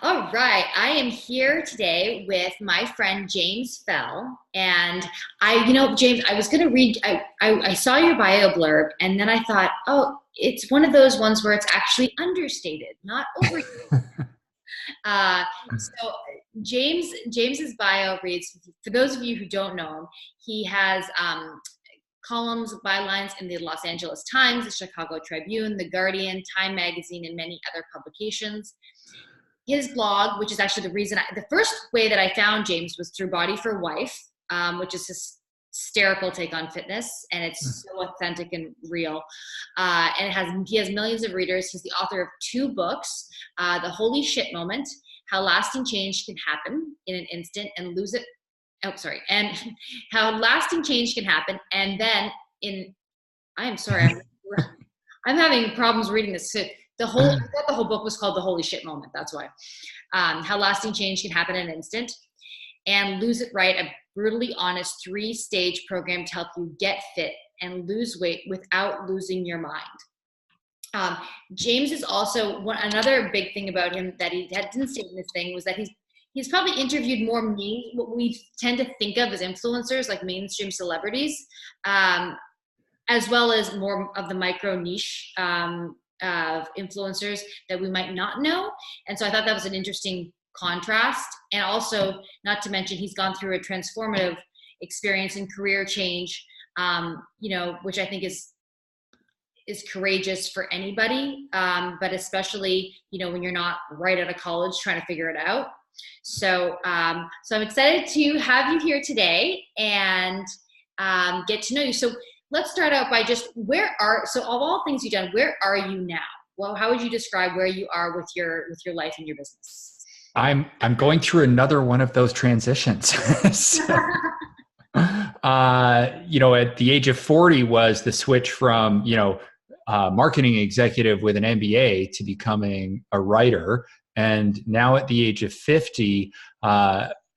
All right, I am here today with my friend James Fell, and James, I was going to read. I saw your bio blurb, and then I thought, oh, it's one of those ones where it's actually understated, not over. So James's bio reads, for those of you who don't know him, he has columns, bylines in the Los Angeles Times, the Chicago Tribune, the Guardian, Time Magazine, and many other publications. His blog, which is actually the first way that I found James was through Body for Wife, which is his hysterical take on fitness, and it's so authentic and real. And he has millions of readers. He's the author of two books, The Holy Shit Moment, How Lasting Change Can Happen in an Instant and Lose It. Oh, sorry. And How Lasting Change Can Happen. And then I am sorry, I'm having problems reading this. I thought the whole book was called The Holy Shit Moment. That's why. How Lasting Change Can Happen in an Instant. And Lose It Right, a brutally honest 3-stage program to help you get fit and lose weight without losing your mind. James is also another big thing about him that he didn't say in this thing was that he's probably interviewed more what we tend to think of as influencers, like mainstream celebrities, as well as more of the micro niche of influencers that we might not know. And so I thought that was an interesting contrast. And also, not to mention, he's gone through a transformative experience and career change, which I think is courageous for anybody, but especially, when you're not right out of college trying to figure it out. So I'm excited to have you here today and get to know you. So let's start out by just so of all things you've done, where are you now? Well, how would you describe where you are with your life and your business? I'm going through another one of those transitions. So, at the age of 40 was the switch from, marketing executive with an MBA to becoming a writer. And now at the age of 50,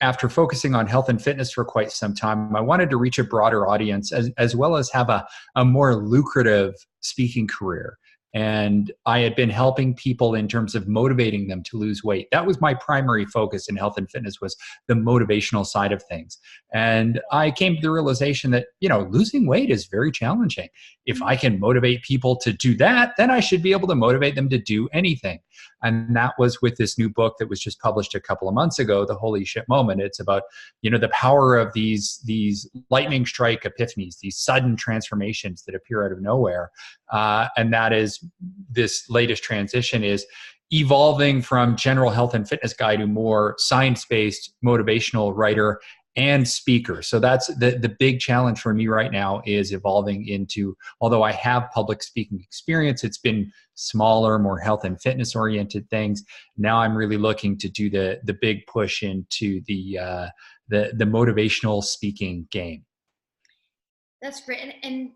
after focusing on health and fitness for quite some time, I wanted to reach a broader audience as well as have a more lucrative speaking career. And I had been helping people in terms of motivating them to lose weight. That was my primary focus in health and fitness, was the motivational side of things. And I came to the realization that, losing weight is very challenging. If I can motivate people to do that, then I should be able to motivate them to do anything. And that was with this new book that was just published a couple of months ago, The Holy Shit Moment. It's about, the power of these lightning strike epiphanies, these sudden transformations that appear out of nowhere. And that is this latest transition is evolving from general health and fitness guy to more science-based motivational writer and speaker. So that's the big challenge for me right now, is evolving into, although I have public speaking experience, it's been smaller, more health and fitness oriented things. Now I'm really looking to do the big push into the motivational speaking game. That's great. And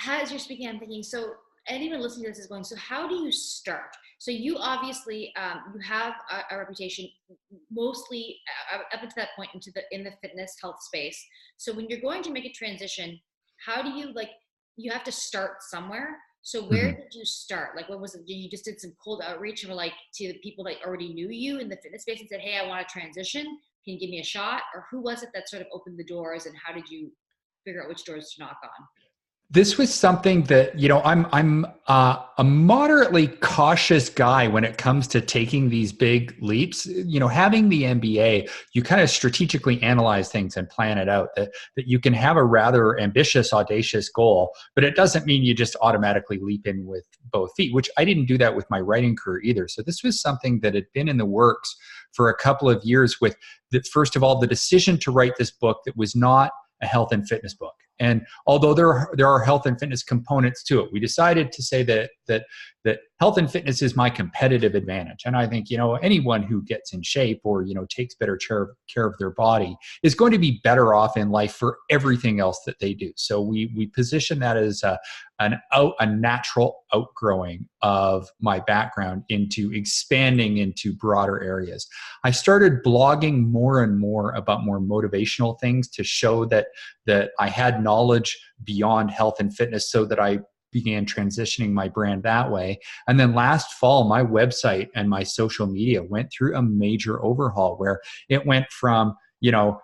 as you're speaking, I'm thinking, so anyone listening to this is going, so how do you start? So you obviously, you have a reputation mostly up until that point in the fitness health space. So when you're going to make a transition, how do you, you have to start somewhere. So where did you start? What was it? You just did some cold outreach and were to the people that already knew you in the fitness space and said, hey, I want to transition. Can you give me a shot? Or who was it that sort of opened the doors, and how did you figure out which doors to knock on? This was something that, I'm a moderately cautious guy when it comes to taking these big leaps. Having the MBA, you kind of strategically analyze things and plan it out, that you can have a rather ambitious, audacious goal, but it doesn't mean you just automatically leap in with both feet, which I didn't do that with my writing career either. So this was something that had been in the works for a couple of years, with first of all, the decision to write this book that was not a health and fitness book. And although there are health and fitness components to it, we decided to say that health and fitness is my competitive advantage. And I think, anyone who gets in shape or, takes better care of their body is going to be better off in life for everything else that they do. So we position that as a natural outgrowing of my background into expanding into broader areas. I started blogging more and more about more motivational things to show that I had knowledge beyond health and fitness, so that I began transitioning my brand that way. And then last fall, my website and my social media went through a major overhaul where it went from,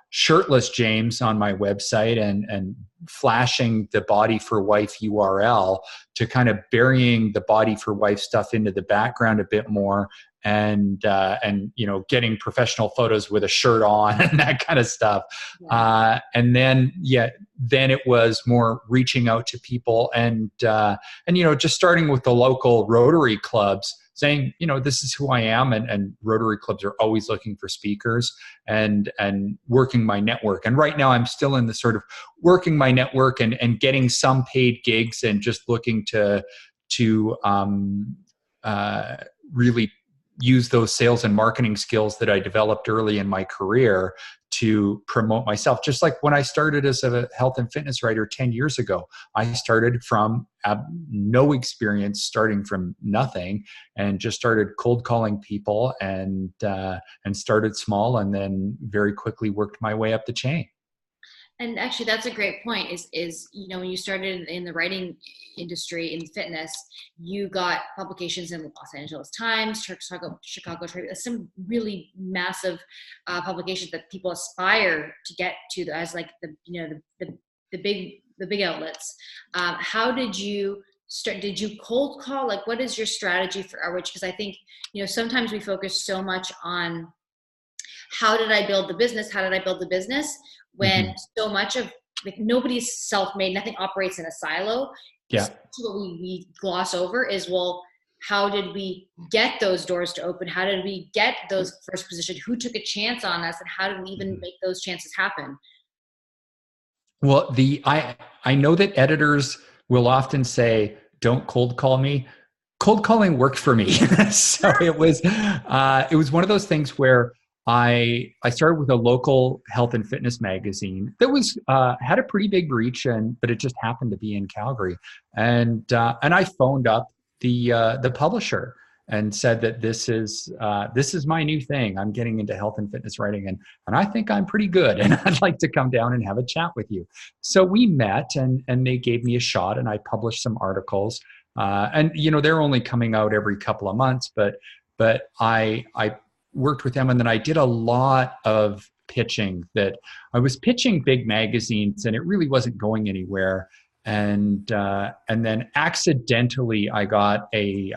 shirtless James on my website and flashing the Body for Wife URL to kind of burying the Body for Wife stuff into the background a bit more, and getting professional photos with a shirt on and that kind of stuff. Yeah. And then it was more reaching out to people and just starting with the local Rotary clubs, saying, this is who I am, and Rotary clubs are always looking for speakers, and working my network. And right now I'm still in the sort of working my network and getting some paid gigs, and just looking to really use those sales and marketing skills that I developed early in my career to promote myself. Just like when I started as a health and fitness writer 10 years ago, I started from no experience, starting from nothing, and just started cold calling people, and started small, and then very quickly worked my way up the chain. And actually, that's a great point. Is when you started in the writing industry in fitness, you got publications in the Los Angeles Times, Chicago Tribune, some really massive publications that people aspire to get to as like the big outlets. How did you start? Did you cold call? Like, what is your strategy for outreach? Because I think sometimes we focus so much on how did I build the business? How did I build the business? When so much of nobody's self-made, nothing operates in a silo. Yeah. So what we gloss over is, well, how did we get those doors to open? How did we get those first positions? Who took a chance on us, and how did we even make those chances happen? Well, I know that editors will often say, "Don't cold call me." Cold calling worked for me. So it was one of those things where I started with a local health and fitness magazine that was had a pretty big reach, but it just happened to be in Calgary, and I phoned up the publisher and said that this is my new thing. I'm getting into health and fitness writing, and I think I'm pretty good, and I'd like to come down and have a chat with you. So we met, and they gave me a shot, and I published some articles, and they're only coming out every couple of months, but I worked with them, and then I did a lot of pitching. That I was pitching big magazines, and it really wasn't going anywhere. And then accidentally, I got a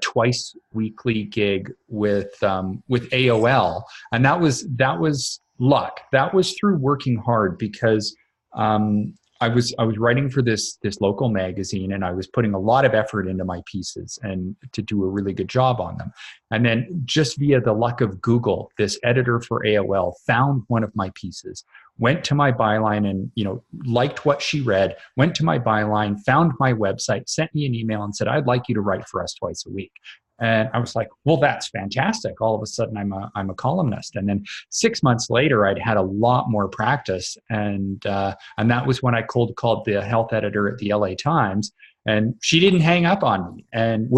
twice weekly gig with AOL, and that was luck. That was through working hard, because I was writing for this local magazine, and I was putting a lot of effort into my pieces and to do a really good job on them. And then just via the luck of Google, this editor for AOL found one of my pieces, went to my byline and liked what she read, went to my byline, found my website, sent me an email and said, "I'd like you to write for us twice a week." And I was like, well, that's fantastic. All of a sudden I'm a columnist. And then 6 months later, I'd had a lot more practice. And that was when I cold called the health editor at the LA Times, and she didn't hang up on me. And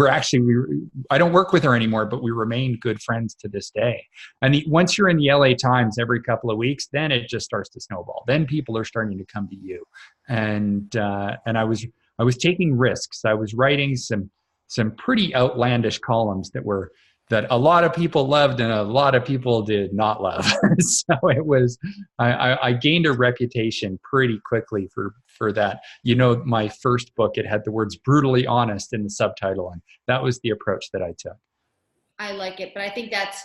I don't work with her anymore, but we remain good friends to this day. And once you're in the LA Times every couple of weeks, then it just starts to snowball. Then people are starting to come to you. And I was taking risks. I was writing some pretty outlandish columns that a lot of people loved and a lot of people did not love. So it was, I gained a reputation pretty quickly for that. My first book, it had the words "brutally honest" in the subtitle, and that was the approach that I took. I like it, but I think that's,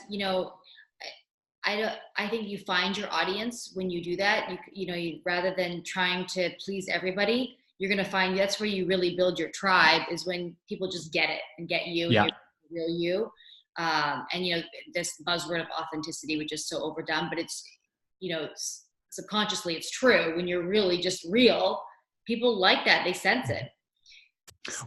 I think you find your audience when you do that. You rather than trying to please everybody, you're going to find that's where you really build your tribe, is when people just get it and get you, yeah. And you're real you. And this buzzword of authenticity, which is so overdone, but it's, subconsciously it's true. When you're really just real, people like that. They sense it.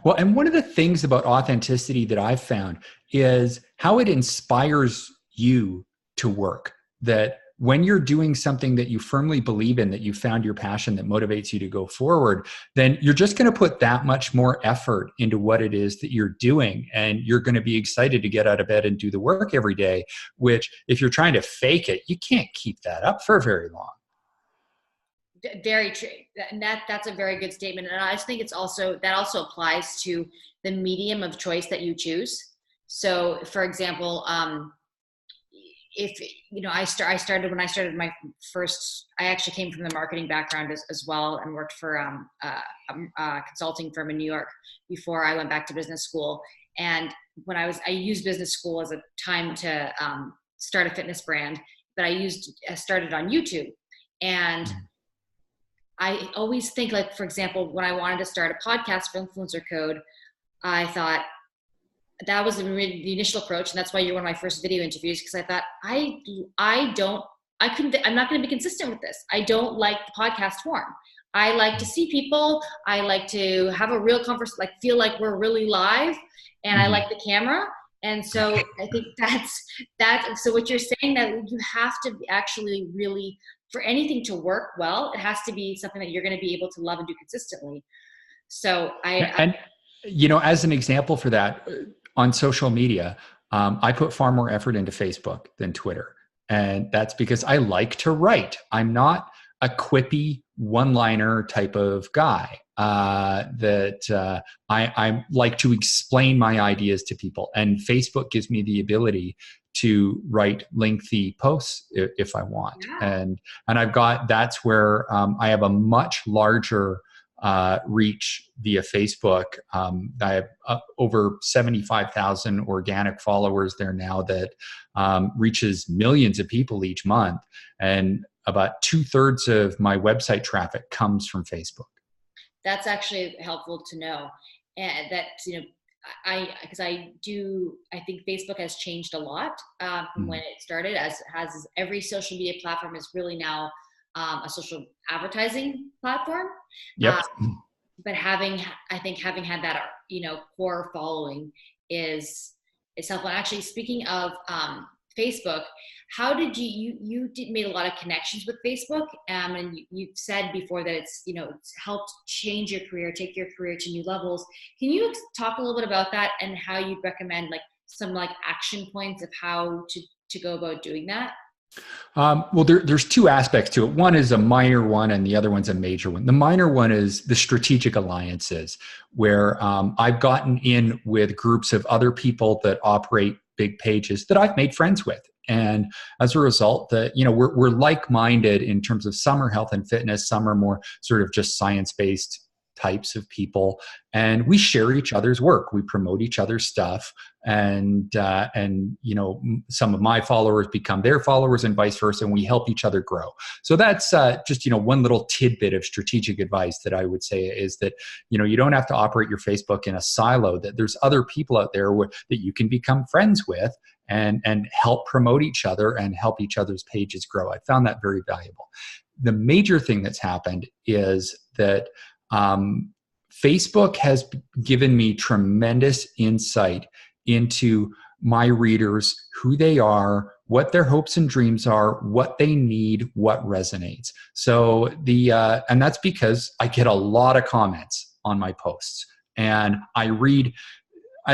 Well, and one of the things about authenticity that I've found is how it inspires you to work. That when you're doing something that you firmly believe in, that you found your passion that motivates you to go forward, then you're just going to put that much more effort into what it is that you're doing. And you're going to be excited to get out of bed and do the work every day, which if you're trying to fake it, you can't keep that up for very long. Very true. And that's a very good statement. And I just think that also applies to the medium of choice that you choose. So for example, if, I started when I started my first, I actually came from the marketing background as well, and worked for a consulting firm in New York before I went back to business school. And I used business school as a time to start a fitness brand, but I started on YouTube. And I always think, like, for example, when I wanted to start a podcast for Influencer Code, I thought that was the initial approach. And that's why you're one of my first video interviews, because I thought I'm not going to be consistent with this. I don't like the podcast form. I like to see people. I like to have a real conversation, like feel like we're really live, and I like the camera. And so I think that's so what you're saying, that you have to actually really, for anything to work well, it has to be something that you're going to be able to love and do consistently. So as an example for that, on social media, I put far more effort into Facebook than Twitter. And that's because I like to write. I'm not a quippy one-liner type of guy. I like to explain my ideas to people. And Facebook gives me the ability to write lengthy posts if I want. Yeah. And that's where I have a much larger reach via Facebook. I have over 75,000 organic followers there now that reaches millions of people each month. And about 2/3 of my website traffic comes from Facebook. That's actually helpful to know. And that, I think Facebook has changed a lot from when it started, as every social media platform is really now a social advertising platform. Yep. But having had that, core following is helpful. And actually, speaking of Facebook, how did you made a lot of connections with Facebook, and you've said before that it's helped change your career, take your career to new levels. Can you talk a little bit about that, and how you'd recommend some action points of how to go about doing that? Well, there's two aspects to it. One is a minor one, and the other one's a major one. The minor one is the strategic alliances, where I've gotten in with groups of other people that operate big pages that I've made friends with. And as a result, we're like-minded in terms of some are health and fitness, some are more sort of just science-based types of people, and we share each other's work. We promote each other's stuff, and some of my followers become their followers, and vice versa, and we help each other grow. So that's just one little tidbit of strategic advice that I would say is that you don't have to operate your Facebook in a silo. That there's other people out there that you can become friends with and help promote each other and help each other's pages grow. I found that very valuable. The major thing that's happened is that Facebook has given me tremendous insight into my readers, who they are, what their hopes and dreams are, what they need, what resonates. So and that's because I get a lot of comments on my posts, and I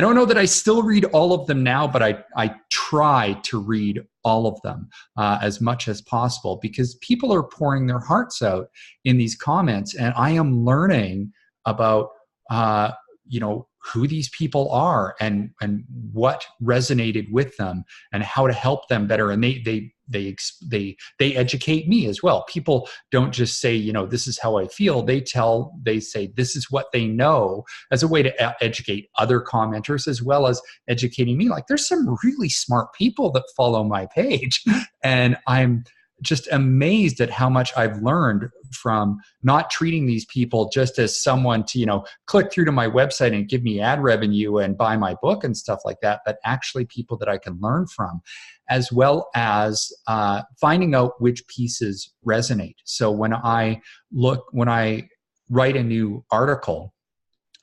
don't know that I still read all of them now, but I try to read all of them as much as possible, because people are pouring their hearts out in these comments, and I am learning about who these people are and what resonated with them and how to help them better. And they educate me as well. People don't just say, this is how I feel. They say this is what they know, as a way to educate other commenters, as well as educating me. Like, there's some really smart people that follow my page, and I'm just amazed at how much I've learned from not treating these people just as someone to, click through to my website and give me ad revenue and buy my book and stuff like that, but actually people that I can learn from, as well as finding out which pieces resonate. So when I write a new article,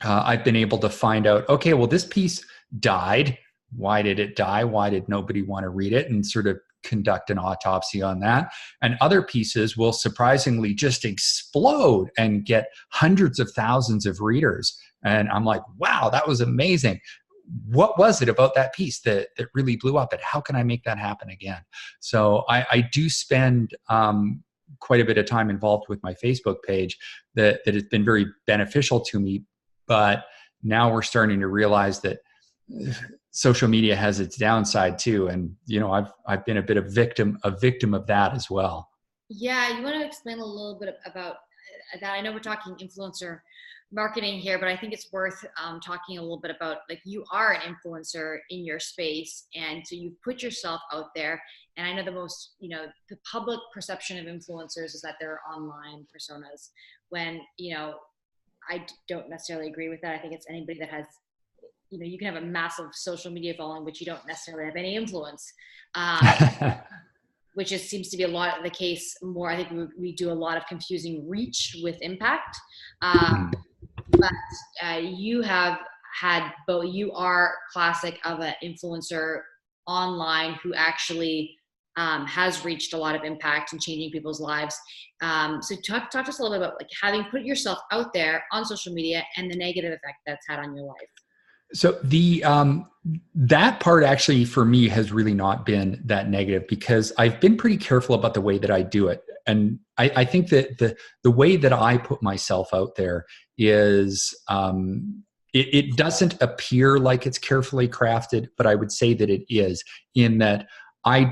I've been able to find out, okay, well, this piece died. Why did it die? Why did nobody want to read it? And sort of conduct an autopsy on that. And other pieces will surprisingly just explode and get hundreds of thousands of readers. And I'm like, wow, that was amazing. What was it about that piece that really blew up? And how can I make that happen again? So I do spend quite a bit of time involved with my Facebook page, that has been very beneficial to me. But now we're starting to realize that social media has its downside too. And, I've been a bit of victim of that as well. Yeah. You want to explain a little bit about that? I know we're talking influencer marketing here, but I think it's worth talking a little bit about, like, you are an influencer in your space, and so you put yourself out there. And I know the public perception of influencers is that they're online personas, when I don't necessarily agree with that. I think it's anybody that has, you can have a massive social media following, but you don't necessarily have any influence. Which seems to be a lot of the case more. I think we do a lot of confusing reach with impact. But you have had both. You are classic of an influencer online who actually has reached a lot of impact and changing people's lives. So talk to us a little bit about, like, having put yourself out there on social media and the negative effect that's had on your life. So that part actually for me has really not been that negative, because I've been pretty careful about the way that I do it. And I think that the way that I put myself out there is, it doesn't appear like it's carefully crafted, but I would say that it is, in that I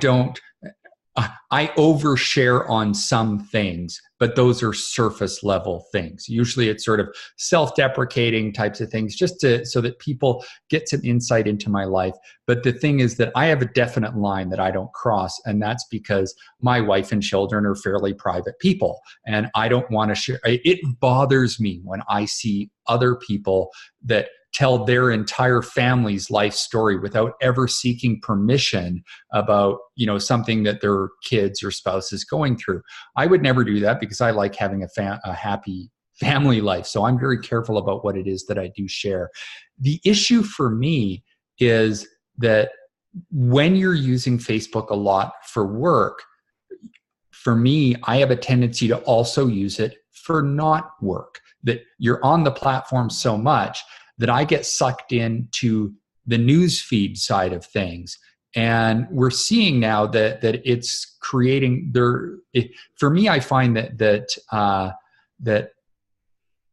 overshare on some things, but those are surface level things. Usually it's sort of self-deprecating types of things, just so that people get some insight into my life. But the thing is that I have a definite line that I don't cross, and that's because my wife and children are fairly private people, and I don't want to share. It bothers me when I see other people that tell their entire family's life story without ever seeking permission about, something that their kids or spouse is going through. I would never do that, because I like having a happy family life. So I'm very careful about what it is that I do share. The issue for me is that when you're using Facebook a lot for work, for me, I have a tendency to also use it for not work, that you're on the platform so much that I get sucked into the news feed side of things. And we're seeing now that it's creating for me, I find that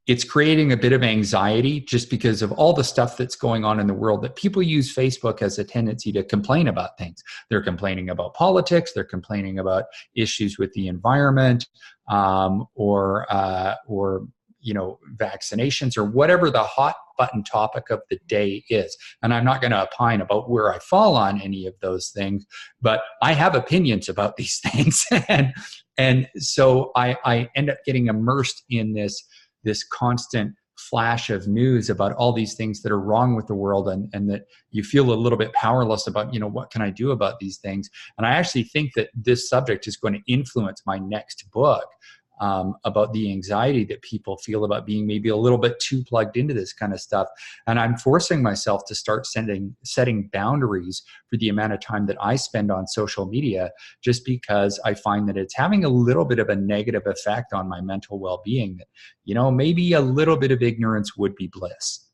it's creating a bit of anxiety, just because of all the stuff that's going on in the world, that people use Facebook as a tendency to complain about things. They're complaining about politics, they're complaining about issues with the environment, or vaccinations, or whatever the hot button topic of the day is. And I'm not going to opine about where I fall on any of those things, but I have opinions about these things. and so I end up getting immersed in this constant flash of news about all these things that are wrong with the world, and that you feel a little bit powerless about, what can I do about these things? And I actually think that this subject is going to influence my next book, about the anxiety that people feel about being maybe a little bit too plugged into this kind of stuff. And I'm forcing myself to start setting boundaries for the amount of time that I spend on social media, just because I find that it's having a little bit of a negative effect on my mental well-being, that, maybe a little bit of ignorance would be bliss.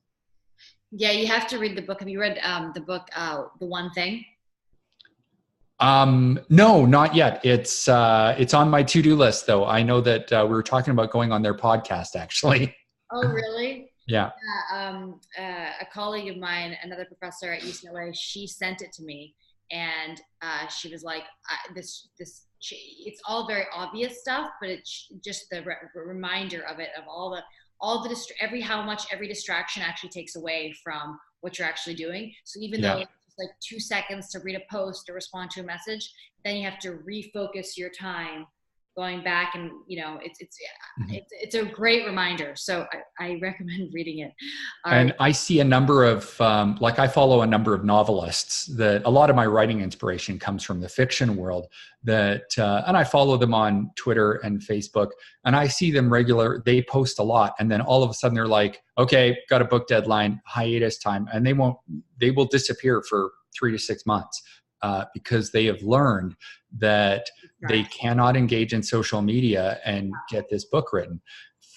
Yeah, you have to read the book. Have you read the book, The One Thing? No, not yet. It's on my to-do list, though. I know that we were talking about going on their podcast, actually. Oh, really? Yeah. A colleague of mine, another professor at UCLA, she sent it to me, and she was like, "This it's all very obvious stuff, but it's just the reminder of it, of how much every distraction actually takes away from what you're actually doing. So even though it's like 2 seconds to read a post or respond to a message, then you have to refocus your time going back, and it's a great reminder. So I recommend reading it. And I see a number of I follow a number of novelists that a lot of my writing inspiration comes from the fiction world, and I follow them on Twitter and Facebook, and I see them they post a lot, and then all of a sudden they're like, okay, got a book deadline, hiatus time, and they will disappear for 3 to 6 months. Because they have learned that they cannot engage in social media and get this book written.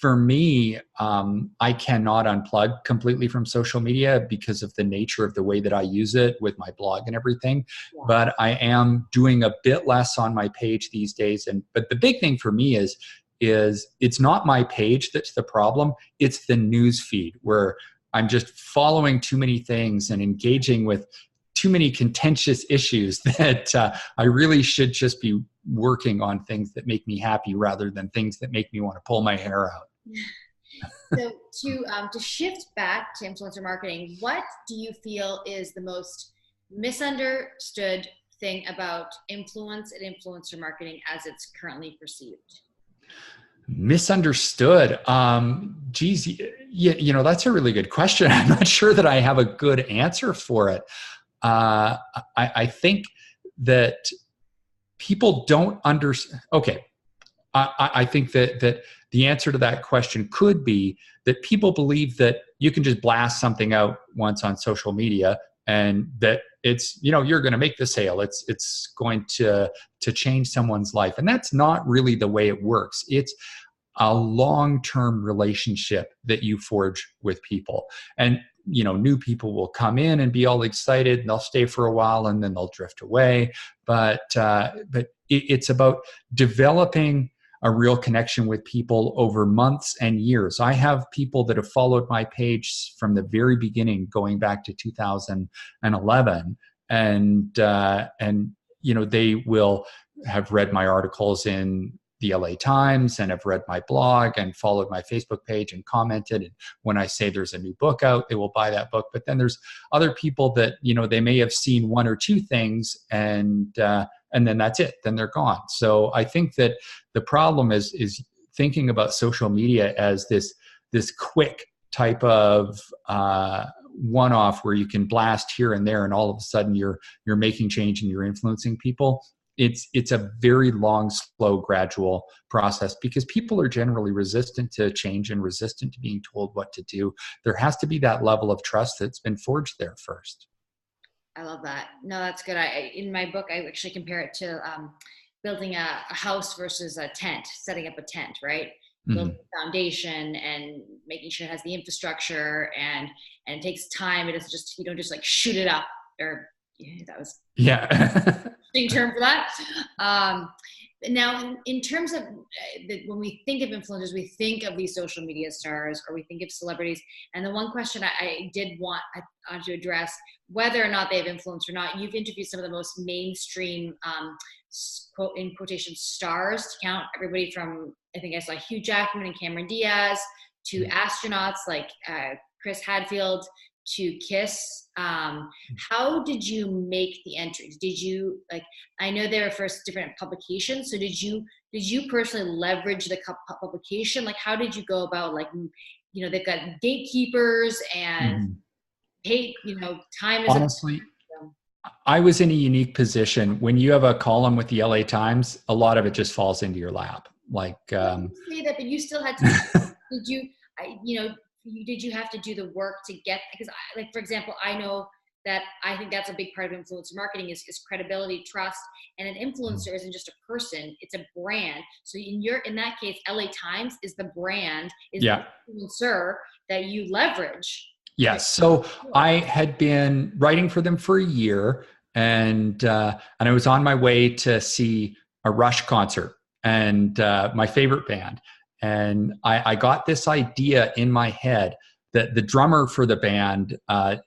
for me, I cannot unplug completely from social media because of the nature of the way that I use it with my blog and everything. Yeah. But I am doing a bit less on my page these days. But the big thing for me is it's not my page that's the problem. It's the news feed where I'm just following too many things and engaging with too many contentious issues that I really should just be working on things that make me happy rather than things that make me want to pull my hair out. So to shift back to influencer marketing, what do you feel is the most misunderstood thing about influence and influencer marketing as it's currently perceived? Misunderstood. Geez, that's a really good question. I'm not sure that I have a good answer for it. I think that people don't understand. Okay. I think that the answer to that question could be that people believe that you can just blast something out once on social media and that it's, you're going to make the sale. It's going to change someone's life. And that's not really the way it works. It's a long-term relationship that you forge with people. And new people will come in and be all excited and they'll stay for a while and then they'll drift away. But it's about developing a real connection with people over months and years. I have people that have followed my page from the very beginning, going back to 2011, and they will have read my articles in the LA Times and have read my blog and followed my Facebook page and commented. And when I say there's a new book out, they will buy that book. But then there's other people that, they may have seen one or two things and then that's it. Then they're gone. So I think that the problem is thinking about social media as this quick type of one-off where you can blast here and there and all of a sudden you're making change and you're influencing people. It's a very long, slow, gradual process because people are generally resistant to change and resistant to being told what to do. There has to be that level of trust that's been forged there first. I love that. No, that's good. In my book, I actually compare it to building a house versus a tent, setting up a tent, right? Mm-hmm. Building a foundation and making sure it has the infrastructure and it takes time. It is just, you don't just like shoot it up or that was interesting term for that. Now, in terms of when we think of influencers, we think of these social media stars or we think of celebrities. And the one question I did want to address, whether or not they have influence or not, you've interviewed some of the most mainstream, quote in quotation, stars to count everybody from, I think I saw Hugh Jackman and Cameron Diaz to astronauts like Chris Hadfield to KISS. How did you make the entries? Did you I know they were first different publications. So did you personally leverage the publication? How did you go about they've got gatekeepers and pay, time is honestly, I was in a unique position. When you have a column with the LA Times, a lot of it just falls into your lap. Say that, but you still had to, did you have to do the work to get, because for example, I know that I think that's a big part of influencer marketing is credibility, trust, and an influencer isn't just a person, it's a brand. So in that case, LA Times is the brand, is the influencer that you leverage. Yes. So I had been writing for them for a year and I was on my way to see a Rush concert and my favorite band. And I got this idea in my head that the drummer for the band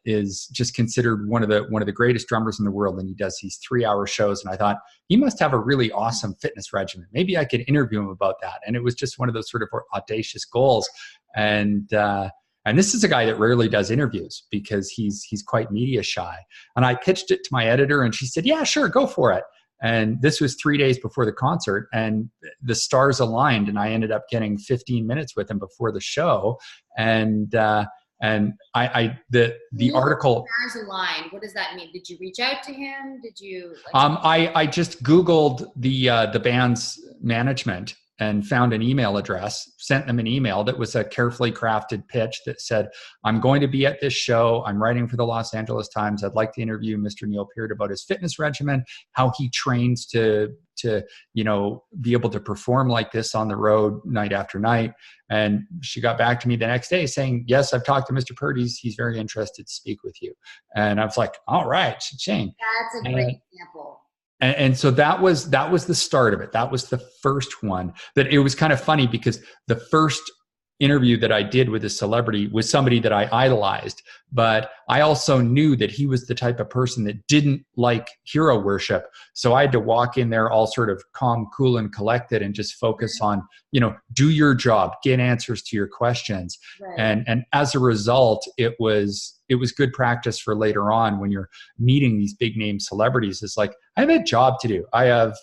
is just considered one of the greatest drummers in the world, and he does these 3-hour shows. And I thought he must have a really awesome fitness regimen. Maybe I could interview him about that. And it was just one of those sort of audacious goals. And this is a guy that rarely does interviews because he's quite media shy. And I pitched it to my editor, and she said, "Yeah, sure, go for it." And this was 3 days before the concert, and the stars aligned, and I ended up getting 15 minutes with him before the show. And the article. Stars aligned. What does that mean? Did you reach out to him? Did you? I just Googled the band's management, and found an email address, sent them an email that was a carefully crafted pitch that said, I'm going to be at this show. I'm writing for the Los Angeles Times. I'd like to interview Mr. Neil Peart about his fitness regimen, how he trains to be able to perform like this on the road night after night. And she got back to me the next day saying, yes, I've talked to Mr. Peart. He's very interested to speak with you. And I was like, all right, cha-ching. That's a great example. And so that was the start of it. That was the first one. That it was kind of funny because the first interview that I did with a celebrity was somebody that I idolized, but I also knew that he was the type of person that didn't like hero worship. So I had to walk in there all sort of calm, cool, and collected and just focus on, do your job, get answers to your questions. Right. And as a result, it was good practice for later on when you're meeting these big name celebrities. It's like, I have a job to do. I have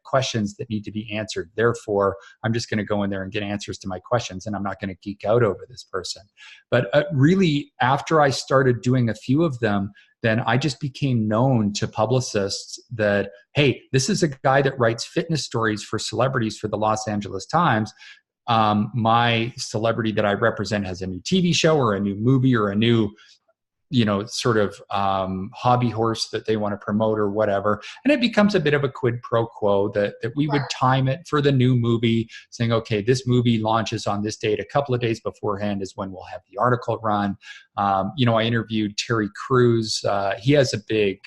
questions that need to be answered. Therefore, I'm just going to go in there and get answers to my questions, and I'm not going to geek out over this person. But really, after I started doing a few of them, then I just became known to publicists that, hey, this is a guy that writes fitness stories for celebrities for the Los Angeles Times. My celebrity that I represent has a new TV show or a new movie or a new, sort of hobby horse that they want to promote or whatever. And it becomes a bit of a quid pro quo that we would time it for the new movie, saying, okay, this movie launches on this date. A couple of days beforehand is when we'll have the article run. I interviewed Terry Crews. He has a big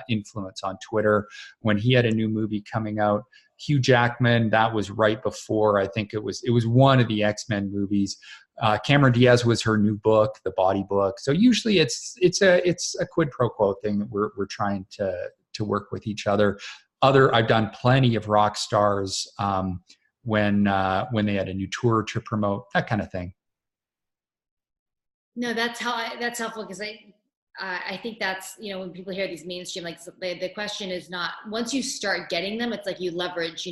influence on Twitter. When he had a new movie coming out, Hugh Jackman, that was right before, I think it was one of the X-Men movies. Cameron Diaz was her new book, The Body Book. So usually it's a quid pro quo thing that we're trying to work with each other. I've done plenty of rock stars when they had a new tour to promote, that kind of thing. No, that's helpful because I think that's, when people hear these mainstream, like the question is not, once you start getting them, it's like you leverage, you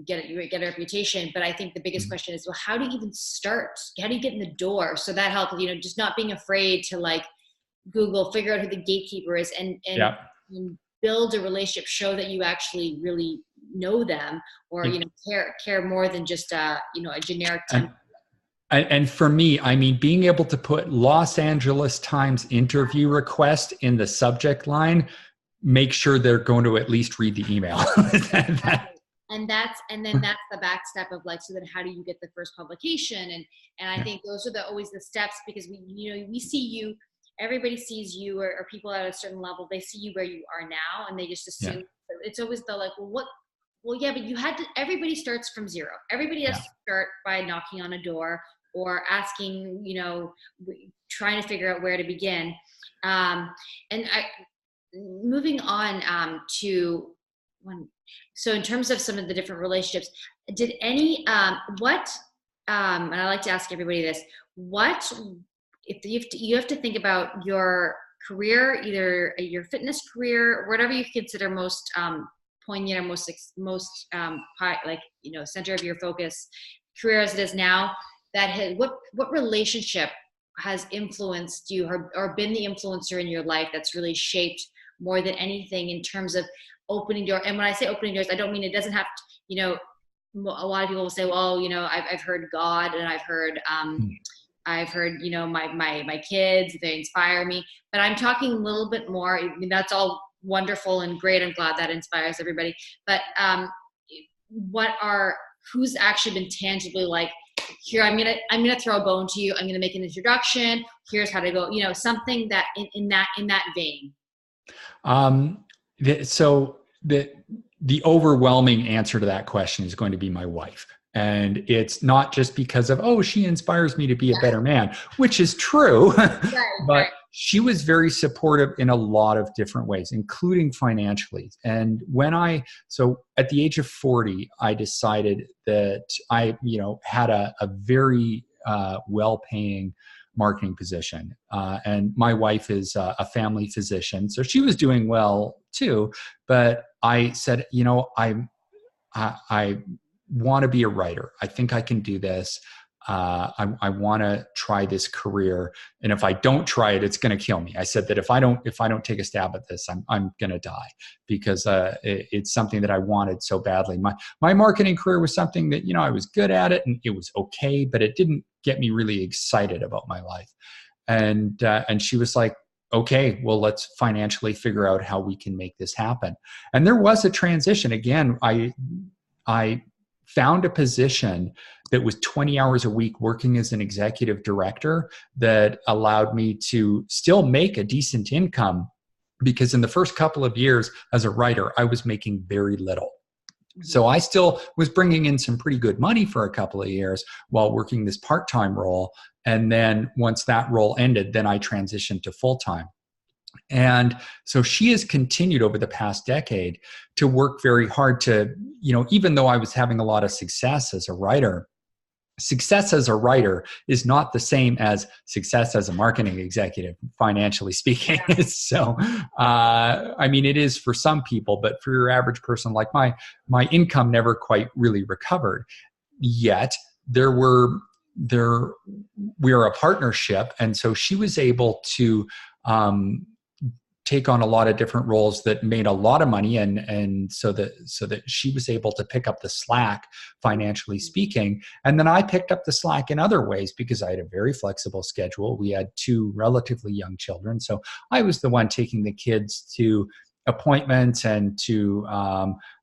get a reputation. But I think the biggest question is, well, how do you even start? How do you get in the door? So that helps, just not being afraid to like Google, figure out who the gatekeeper is and build a relationship, show that you actually really know them or, care more than just a generic template. And for me, I mean, being able to put Los Angeles Times interview request in the subject line, make sure they're going to at least read the email. And then that's the back step of like, so then how do you get the first publication? And I think those are always the steps, because we see you, everybody sees you or people at a certain level, they see you where you are now and they just assume it's always the like, well, yeah, but everybody starts from zero. Everybody has to start by knocking on a door or asking, trying to figure out where to begin. Moving on to one. So in terms of some of the different relationships, did any, and I like to ask everybody this, if you have to think about your career, either your fitness career, whatever you consider most poignant or most center of your focus career as it is now, what relationship has influenced you or been the influencer in your life that's really shaped more than anything in terms of opening doors? And when I say opening doors, I don't mean it doesn't have to, a lot of people will say, well, I've heard God and I've heard my kids, they inspire me, but I'm talking a little bit more. I mean, that's all wonderful and great. I'm glad that inspires everybody. But who's actually been tangibly like, here, I'm gonna throw a bone to you. I'm gonna make an introduction. Here's how to go. Something that in that vein. So the overwhelming answer to that question is going to be my wife. And it's not just because of, she inspires me to be a better man, which is true, but she was very supportive in a lot of different ways, including financially. And so at the age of 40, I decided that I, had a very well-paying marketing position. And my wife is a family physician, so she was doing well too. But I said, I want to be a writer. I think I can do this. I want to try this career, and if I don't try it, it's going to kill me. I said that if I don't take a stab at this, I'm going to die, because it's something that I wanted so badly. My marketing career was something that, I was good at it and it was okay, but it didn't get me really excited about my life. And she was like, okay, well, let's financially figure out how we can make this happen. And there was a transition. Again, I found a position that was 20 hours a week working as an executive director that allowed me to still make a decent income, because in the first couple of years as a writer, I was making very little. So I still was bringing in some pretty good money for a couple of years while working this part-time role. And then once that role ended, then I transitioned to full-time. And so she has continued over the past decade to work very hard to, even though I was having a lot of success as a writer is not the same as success as a marketing executive, financially speaking. Yeah. So, it is for some people, but for your average person, like my income never quite really recovered. Yet we are a partnership. And so she was able to, take on a lot of different roles that made a lot of money, and so that she was able to pick up the slack, financially speaking. And then I picked up the slack in other ways because I had a very flexible schedule. We had 2 relatively young children, so I was the one taking the kids to appointments and to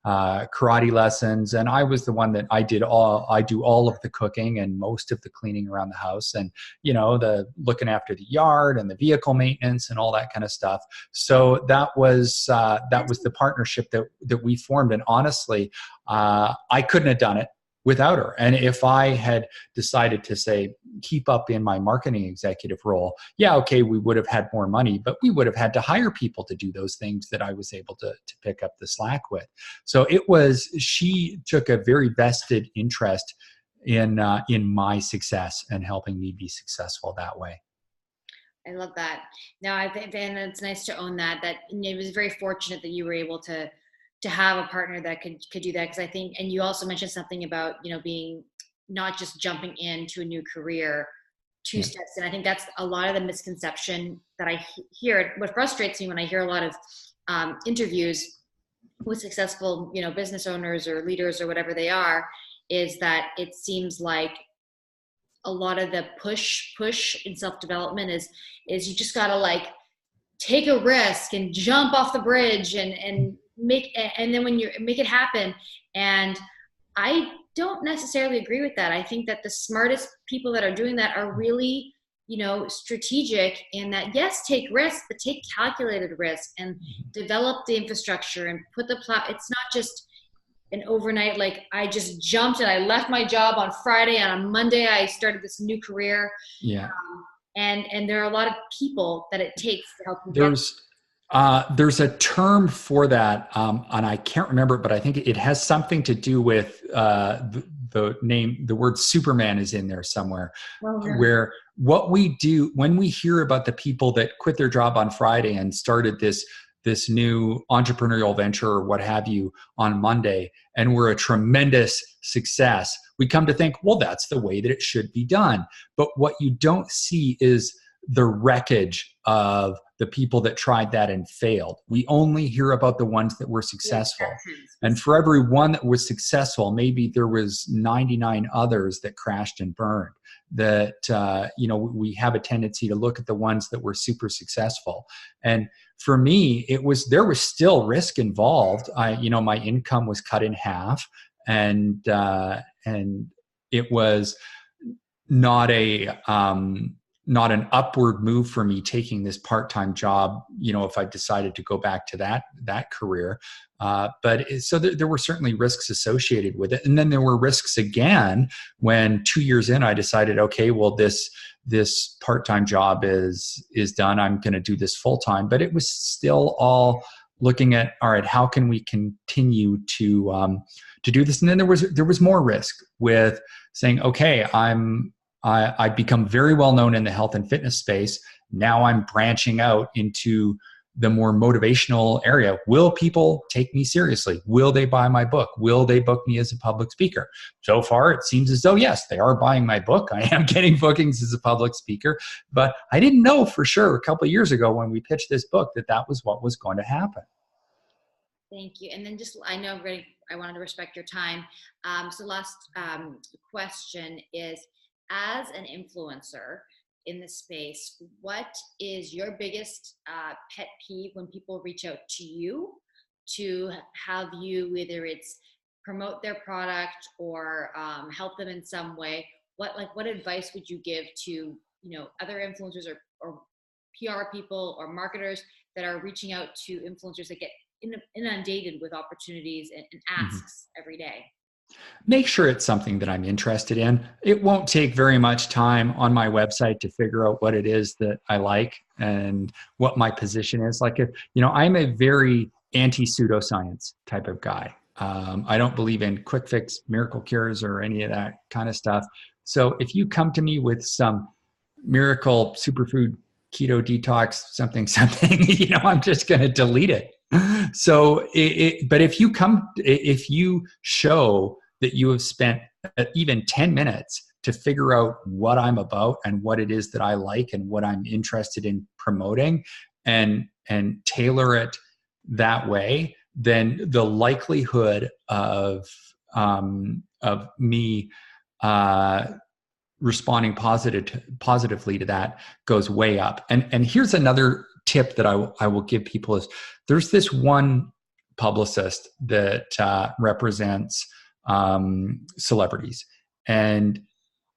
karate lessons, and I was the one that I do all of the cooking and most of the cleaning around the house, and the looking after the yard and the vehicle maintenance and all that kind of stuff. So that was the partnership that we formed, and honestly, I couldn't have done it without her. And if I had decided to say, keep up in my marketing executive role, we would have had more money, but we would have had to hire people to do those things that I was able to pick up the slack with. So she took a very vested interest in my success and helping me be successful that way. I love that. No, I think, and it's nice to own that it was very fortunate that you were able to have a partner that could do that. Because I think, and you also mentioned something about, being not just jumping into a new career, 2 steps. And I think that's a lot of the misconception that I hear. What frustrates me when I hear a lot of interviews with successful, business owners or leaders or whatever they are, is that it seems like a lot of the push in self-development is you just got to take a risk and jump off the bridge and then when you make it happen. And I don't necessarily agree with that. I think that the smartest people that are doing that are really, strategic in that, yes, take risks, but take calculated risk and develop the infrastructure and put it's not just an overnight, I just jumped and I left my job on Friday and on Monday I started this new career. Yeah. And there are a lot of people that it takes to help them There's a term for that, and I can't remember it, but I think it has something to do with the word Superman is in there somewhere. Where what we do when we hear about the people that quit their job on Friday and started this new entrepreneurial venture or what have you on Monday, and we're a tremendous success, we come to think, well, that's the way that it should be done. But what you don't see is the wreckage of the people that tried that and failed. We only hear about the ones that were successful. And for every one that was successful, maybe there was 99 others that crashed and burned. That, we have a tendency to look at the ones that were super successful. And for me, there was still risk involved. My income was cut in half, and it was not an upward move for me taking this part-time job, if I decided to go back to that career. So there were certainly risks associated with it. And then there were risks again when 2 years in, I decided, okay, well, this part-time job is done. I'm going to do this full-time. But it was still all looking at, all right, how can we continue to do this? And then there was more risk with saying, okay, I've become very well known in the health and fitness space. Now I'm branching out into the more motivational area. Will people take me seriously? Will they buy my book? Will they book me as a public speaker? So far, it seems as though, yes, they are buying my book. I am getting bookings as a public speaker, but I didn't know for sure a couple of years ago when we pitched this book that that was what was going to happen. Thank you. And then just, I know I wanted to respect your time. So last question is, as an influencer in the space, what is your biggest pet peeve when people reach out to you to have you, whether it's promote their product or help them in some way? What advice would you give to other influencers or PR people or marketers that are reaching out to influencers that get inundated with opportunities and asks every day? Make sure it's something that I'm interested in. It won't take very much time on my website to figure out what it is that I like and what my position is. Like, I'm a very anti-pseudoscience type of guy. I don't believe in quick fix miracle cures or any of that kind of stuff. So if you come to me with some miracle superfood keto detox something, I'm just going to delete it. So, but if you show that you have spent even 10 minutes to figure out what I'm about and what it is that I like and what I'm interested in promoting and tailor it that way, then the likelihood of me responding positively to that goes way up. And here's another tip that I will give people is there's this one publicist that represents celebrities, and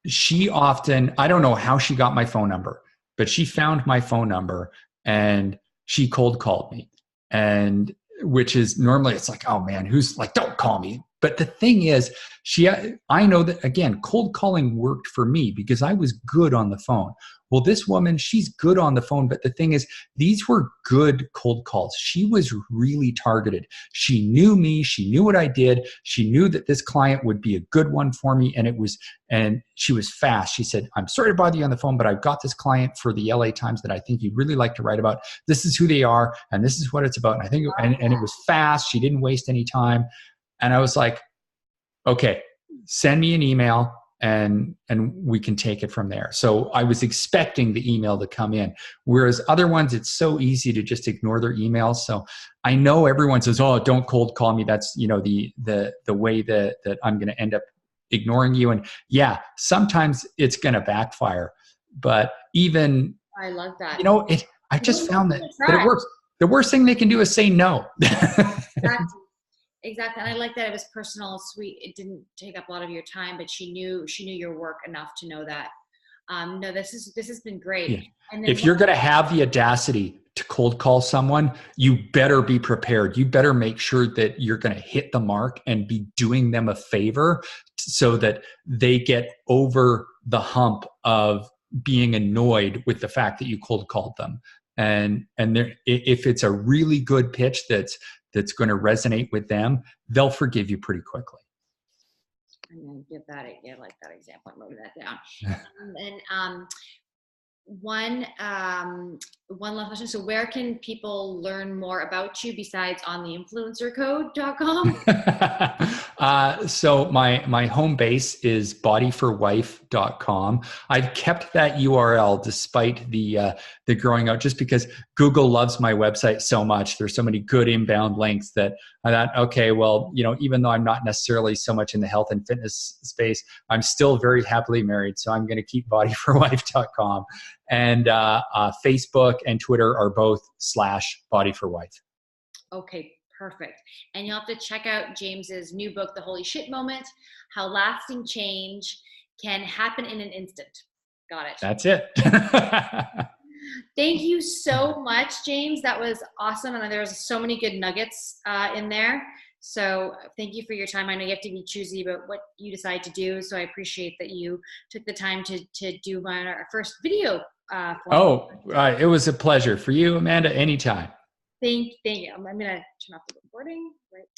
she often, I don't know how she got my phone number, but she found my phone number and she cold called me, and which is normally it's like, oh man, who's like, don't call me. But the thing is, I know that, again, cold calling worked for me because I was good on the phone. Well, this woman, she's good on the phone. But the thing is, these were good cold calls. She was really targeted. She knew me. She knew what I did. She knew that this client would be a good one for me. And she was fast. She said, I'm sorry to bother you on the phone, but I've got this client for the LA Times that I think you'd really like to write about. This is who they are, and this is what it's about. And I think, and it was fast. She didn't waste any time. And I was like, okay, send me an email and we can take it from there. So I was expecting the email to come in. Whereas other ones, it's so easy to just ignore their emails. So I know everyone says, oh, don't cold call me. That's, the way that I'm going to end up ignoring you. And yeah, sometimes it's going to backfire. But even, I love that. I just found that it works. The worst thing they can do is say no. Exactly. And I like that it was personal, sweet. It didn't take up a lot of your time, but she knew your work enough to know that. No, this has been great. Yeah. And then if you're going to have the audacity to cold call someone, you better be prepared. You better make sure that you're going to hit the mark and be doing them a favor so that they get over the hump of being annoyed with the fact that you cold called them. And if it's a really good pitch that's going to resonate with them, they'll forgive you pretty quickly. I'm going to give like that example. I'm writing that down. And one last question. So where can people learn more about you besides on the influencercode.com? So my home base is bodyforwife.com. I've kept that URL despite the growing out, just because Google loves my website so much. There's so many good inbound links that I thought, okay, well, even though I'm not necessarily so much in the health and fitness space, I'm still very happily married. So I'm going to keep bodyforwife.com. And Facebook and Twitter are both /bodyforwife. Okay, perfect. And you'll have to check out James's new book, The Holy Shit Moment, How Lasting Change Can Happen in an Instant. Got it. That's it. Thank you so much, James. That was awesome. And there was so many good nuggets in there. So thank you for your time. I know you have to be choosy about what you decide to do. So I appreciate that you took the time to do our first video. It was a pleasure for you, Amanda, anytime. Thank you. I'm going to turn off the recording right